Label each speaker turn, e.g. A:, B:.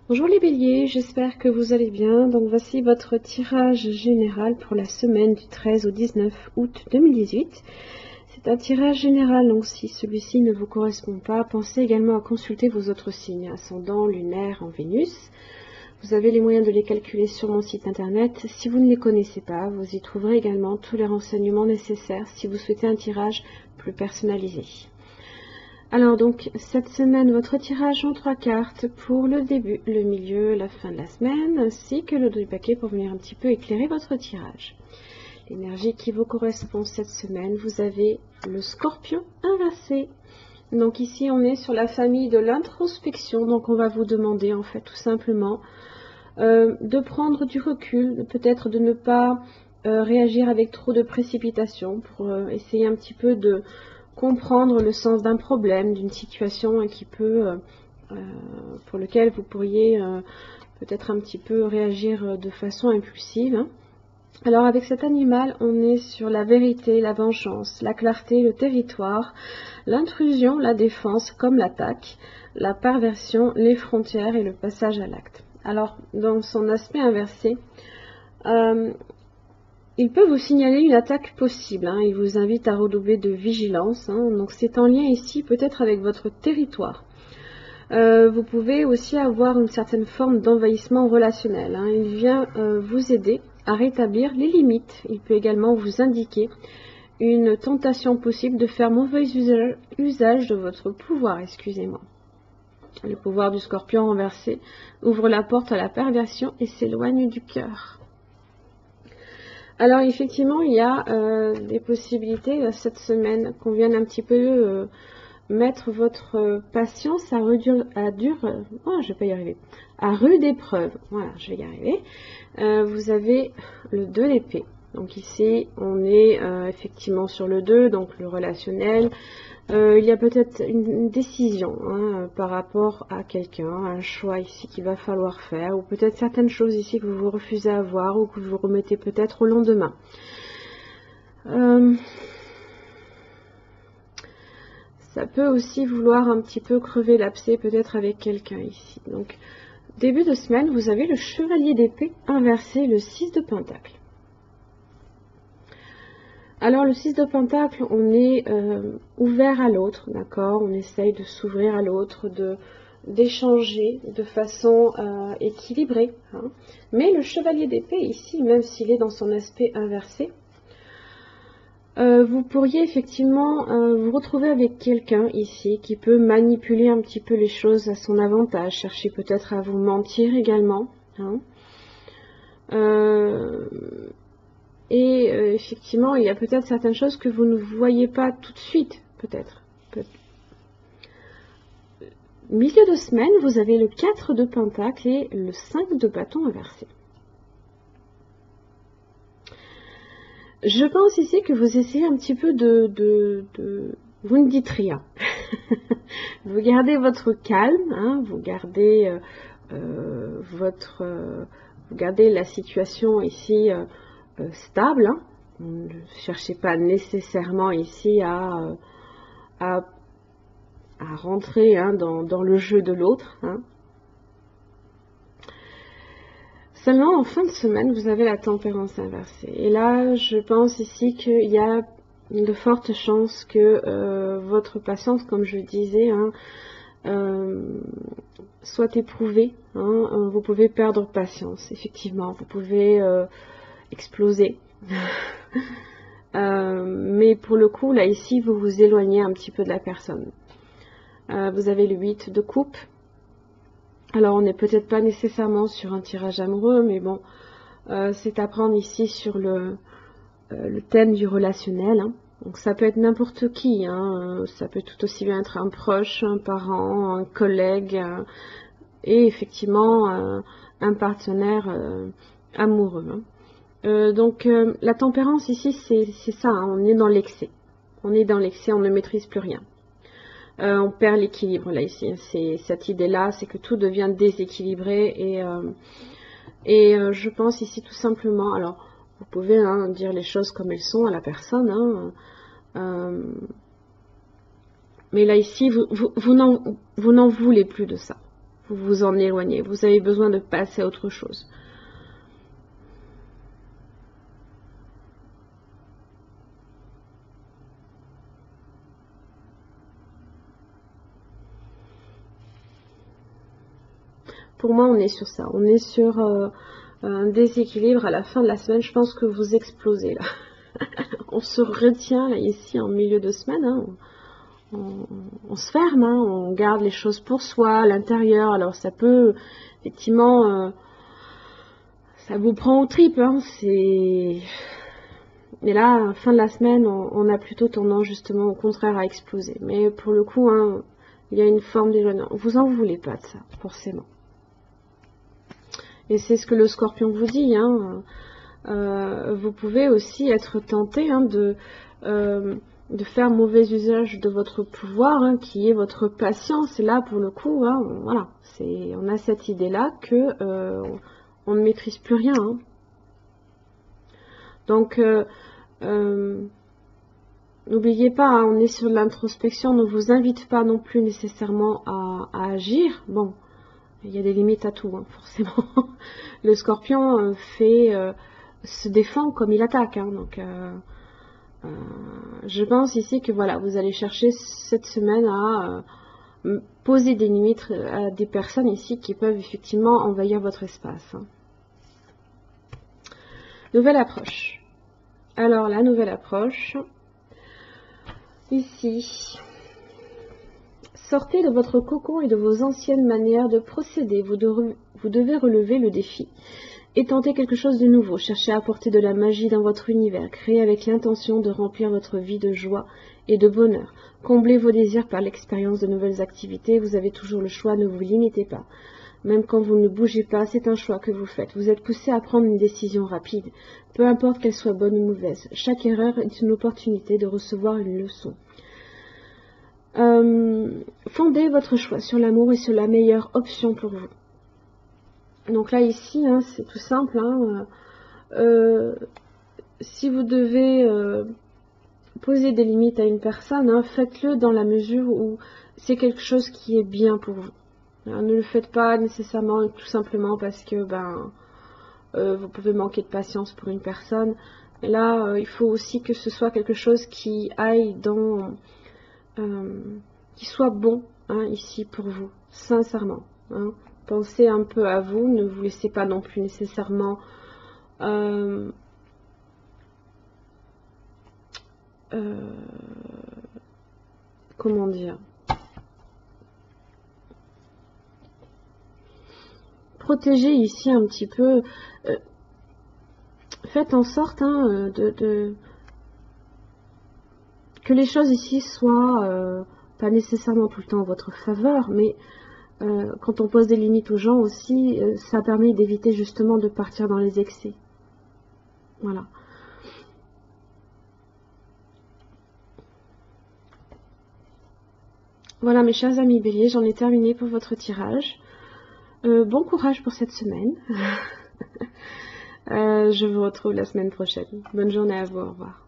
A: Bonjour les béliers, j'espère que vous allez bien. Donc voici votre tirage général pour la semaine du 13 au 19 août 2018. C'est un tirage général, donc si celui-ci ne vous correspond pas, pensez également à consulter vos autres signes, ascendant, lunaire, en Vénus. Vous avez les moyens de les calculer sur mon site internet. Si vous ne les connaissez pas, vous y trouverez également tous les renseignements nécessaires si vous souhaitez un tirage plus personnalisé. Alors donc, cette semaine, votre tirage en 3 cartes pour le début, le milieu, la fin de la semaine, ainsi que le dos du paquet pour venir un petit peu éclairer votre tirage. L'énergie qui vous correspond cette semaine, vous avez le Scorpion inversé. Donc ici, on est sur la famille de l'introspection, donc on va vous demander en fait tout simplement de prendre du recul, peut-être de ne pas réagir avec trop de précipitation pour essayer un petit peu de comprendre le sens d'un problème, d'une situation qui peut, pour lequel vous pourriez peut-être un petit peu réagir de façon impulsive. Alors avec cet animal, on est sur la vérité, la vengeance, la clarté, le territoire, l'intrusion, la défense comme l'attaque, la perversion, les frontières et le passage à l'acte. Alors dans son aspect inversé, il peut vous signaler une attaque possible, il vous invite à redoubler de vigilance, donc c'est en lien ici peut-être avec votre territoire. Vous pouvez aussi avoir une certaine forme d'envahissement relationnel, il vient vous aider à rétablir les limites. Il peut également vous indiquer une tentation possible de faire mauvais usage de votre pouvoir, excusez-moi. Le pouvoir du Scorpion renversé ouvre la porte à la perversion et s'éloigne du cœur. Alors effectivement, il y a des possibilités cette semaine qu'on vienne un petit peu mettre votre patience à rude épreuve. Voilà, je vais y arriver. Vous avez le 2 d'épée. Donc ici, on est effectivement sur le 2, donc le relationnel. Il y a peut-être une décision par rapport à quelqu'un, un choix ici qu'il va falloir faire, ou peut-être certaines choses ici que vous refusez à voir ou que vous remettez peut-être au lendemain. Ça peut aussi vouloir un petit peu crever l'abcès peut-être avec quelqu'un ici. Donc début de semaine, vous avez le chevalier d'épée inversé, le 6 de pentacle. Alors le 6 de pentacle, on est ouvert à l'autre, d'accord? On essaye de s'ouvrir à l'autre, d'échanger de façon équilibrée. Mais le chevalier d'épée ici, même s'il est dans son aspect inversé, vous pourriez effectivement vous retrouver avec quelqu'un ici qui peut manipuler un petit peu les choses à son avantage, chercher peut-être à vous mentir également. Et effectivement, il y a peut-être certaines choses que vous ne voyez pas tout de suite, peut-être. Milieu de semaine, vous avez le 4 de pentacle et le 5 de bâton inversé. Je pense ici que vous essayez un petit peu vous ne dites rien. Vous gardez votre calme, vous gardez vous gardez la situation ici stable. Ne cherchez pas nécessairement ici à rentrer dans le jeu de l'autre. Seulement en fin de semaine, vous avez la tempérance inversée. Et là, je pense ici qu'il y a de fortes chances que votre patience, comme je le disais, soit éprouvée. Vous pouvez perdre patience, effectivement. Vous pouvez exploser. Mais pour le coup, là, ici, vous vous éloignez un petit peu de la personne. Vous avez le 8 de coupe. Alors, on n'est peut-être pas nécessairement sur un tirage amoureux, mais bon, c'est à prendre ici sur le thème du relationnel. Donc, ça peut être n'importe qui. Ça peut tout aussi bien être un proche, un parent, un collègue, et effectivement, un partenaire amoureux. Donc, la tempérance ici, c'est ça. On est dans l'excès. On est dans l'excès, on ne maîtrise plus rien. On perd l'équilibre là ici. C'est cette idée-là, c'est que tout devient déséquilibré et je pense ici tout simplement. Alors, vous pouvez dire les choses comme elles sont à la personne, mais là ici, vous n'en voulez plus de ça. vous vous en éloignez. Vous avez besoin de passer à autre chose. Pour moi, on est sur ça. On est sur un déséquilibre à la fin de la semaine. Je pense que vous explosez là. On se retient là, ici en milieu de semaine. Hein. On se ferme, hein. On garde les choses pour soi, à l'intérieur. Alors ça peut, effectivement, ça vous prend aux tripes. Hein. Mais là, fin de la semaine, on a plutôt tendance justement au contraire à exploser. Mais pour le coup, hein, il y a une forme d'éloignement. Vous en voulez pas de ça, forcément. Et c'est ce que le Scorpion vous dit. Hein. Vous pouvez aussi être tenté hein, de faire mauvais usage de votre pouvoir, hein, qui est votre patience. Et là, pour le coup, hein, voilà, on a cette idée-là que on ne maîtrise plus rien. Hein. Donc, n'oubliez pas, hein, on est sur l'introspection, ne vous invite pas non plus nécessairement à agir. Bon, il y a des limites à tout, hein, forcément. Le Scorpion se défend comme il attaque. Hein, donc, je pense ici que voilà, vous allez chercher cette semaine à poser des limites à des personnes ici qui peuvent effectivement envahir votre espace. Hein. Nouvelle approche. Alors, la nouvelle approche, ici, sortez de votre cocon et de vos anciennes manières de procéder. Vous devez relever le défi et tenter quelque chose de nouveau. Cherchez à apporter de la magie dans votre univers. Créez avec l'intention de remplir votre vie de joie et de bonheur. Comblez vos désirs par l'expérience de nouvelles activités. Vous avez toujours le choix, ne vous limitez pas. Même quand vous ne bougez pas, c'est un choix que vous faites. Vous êtes poussé à prendre une décision rapide, peu importe qu'elle soit bonne ou mauvaise. Chaque erreur est une opportunité de recevoir une leçon. Fondez votre choix sur l'amour et sur la meilleure option pour vous. Donc là, ici, hein, c'est tout simple. Hein, si vous devez poser des limites à une personne, hein, faites-le dans la mesure où c'est quelque chose qui est bien pour vous. Ne le faites pas nécessairement tout simplement parce que vous pouvez manquer de patience pour une personne. Et là, il faut aussi que ce soit quelque chose qui aille dans... qui soit bon hein, ici pour vous, sincèrement. Hein. Pensez un peu à vous, ne vous laissez pas non plus nécessairement... comment dire, protéger ici un petit peu, faites en sorte hein, que les choses ici soient pas nécessairement tout le temps en votre faveur, mais quand on pose des limites aux gens aussi, ça permet d'éviter justement de partir dans les excès. Voilà. Voilà mes chers amis béliers, j'en ai terminé pour votre tirage. Bon courage pour cette semaine. Je vous retrouve la semaine prochaine. Bonne journée à vous, au revoir.